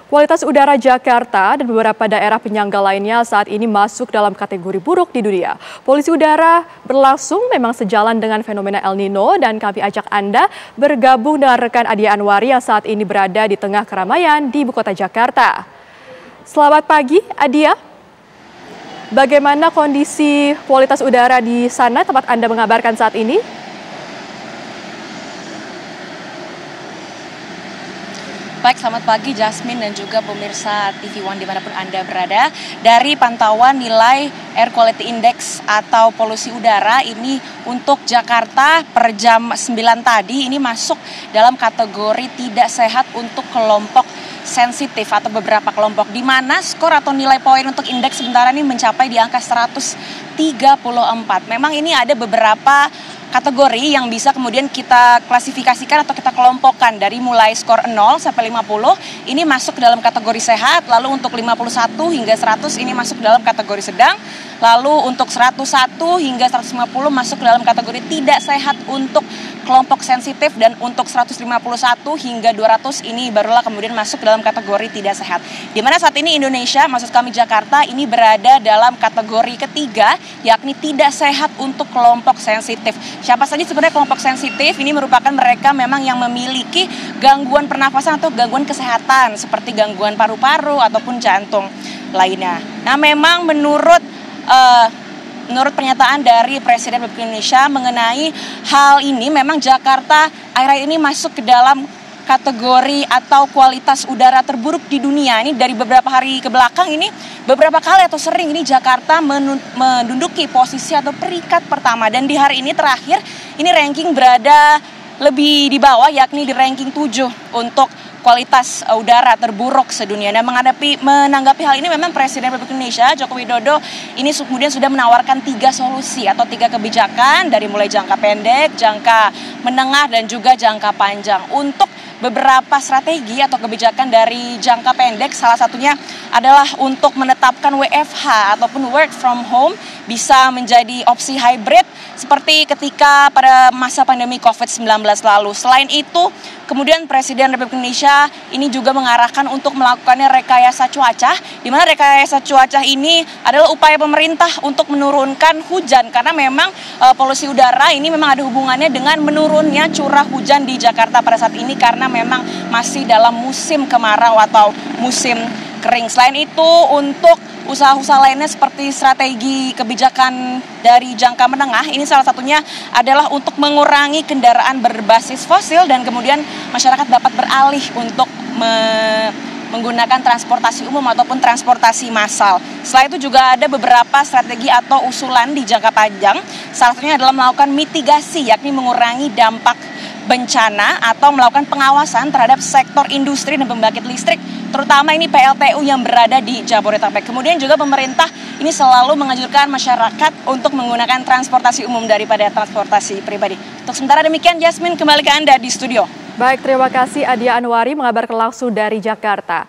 Kualitas udara Jakarta dan beberapa daerah penyangga lainnya saat ini masuk dalam kategori buruk di dunia. Polusi udara berlangsung memang sejalan dengan fenomena El Nino dan kami ajak Anda bergabung dengan rekan Adia Anwari yang saat ini berada di tengah keramaian di ibu kota Jakarta. Selamat pagi, Adia. Bagaimana kondisi kualitas udara di sana tempat Anda mengabarkan saat ini? Baik, selamat pagi Jasmine dan juga pemirsa TV One dimanapun Anda berada. Dari pantauan nilai Air Quality Index atau polusi udara ini untuk Jakarta per jam 9 tadi ini masuk dalam kategori tidak sehat untuk kelompok sensitif atau beberapa kelompok, di mana skor atau nilai poin untuk indeks sementara ini mencapai di angka 134. Memang ini ada beberapa kategori yang bisa kemudian kita klasifikasikan atau kita kelompokkan dari mulai skor 0 sampai 50 ini masuk ke dalam kategori sehat, lalu untuk 51 hingga 100 ini masuk dalam kategori sedang, lalu untuk 101 hingga 150 masuk ke dalam kategori tidak sehat untuk kelompok sensitif, dan untuk 151 hingga 200 ini barulah kemudian masuk ke dalam kategori tidak sehat. Di mana saat ini Indonesia, maksud kami Jakarta, ini berada dalam kategori ketiga, yakni tidak sehat untuk kelompok sensitif. Siapa saja sebenarnya kelompok sensitif? Ini merupakan mereka memang yang memiliki gangguan pernafasan atau gangguan kesehatan seperti gangguan paru-paru ataupun jantung lainnya. Nah, memang menurut pernyataan dari Presiden Republik Indonesia mengenai hal ini, memang Jakarta akhir-akhir ini masuk ke dalam kategori atau kualitas udara terburuk di dunia. Ini dari beberapa hari ke belakang ini, beberapa kali atau sering ini Jakarta menduduki posisi atau peringkat pertama. Dan di hari ini terakhir, ini ranking berada lebih di bawah, yakni di ranking 7 untuk kualitas udara terburuk sedunia. Dan menanggapi hal ini, memang Presiden Republik Indonesia Joko Widodo ini kemudian sudah menawarkan 3 solusi atau 3 kebijakan dari mulai jangka pendek, jangka menengah, dan juga jangka panjang. Untuk beberapa strategi atau kebijakan dari jangka pendek, salah satunya adalah untuk menetapkan WFH ataupun work from home bisa menjadi opsi hybrid seperti ketika pada masa pandemi COVID-19 lalu. Selain itu, kemudian Presiden Republik Indonesia ini juga mengarahkan untuk melakukannya rekayasa cuaca, di mana rekayasa cuaca ini adalah upaya pemerintah untuk menurunkan hujan, karena memang polusi udara ini memang ada hubungannya dengan menurunnya curah hujan di Jakarta pada saat ini, karena memang masih dalam musim kemarau atau musim kering. Selain itu, untuk usaha-usaha lainnya seperti strategi kebijakan dari jangka menengah, ini salah satunya adalah untuk mengurangi kendaraan berbasis fosil dan kemudian masyarakat dapat beralih untuk menggunakan transportasi umum ataupun transportasi massal. Selain itu juga ada beberapa strategi atau usulan di jangka panjang, salah satunya adalah melakukan mitigasi, yakni mengurangi dampak bencana atau melakukan pengawasan terhadap sektor industri dan pembangkit listrik, terutama ini PLTU yang berada di Jabodetabek. Kemudian juga pemerintah ini selalu menganjurkan masyarakat untuk menggunakan transportasi umum daripada transportasi pribadi. Untuk sementara demikian, Jasmine, kembali ke Anda di studio. Baik, terima kasih Adia Anwari mengabarkan langsung dari Jakarta.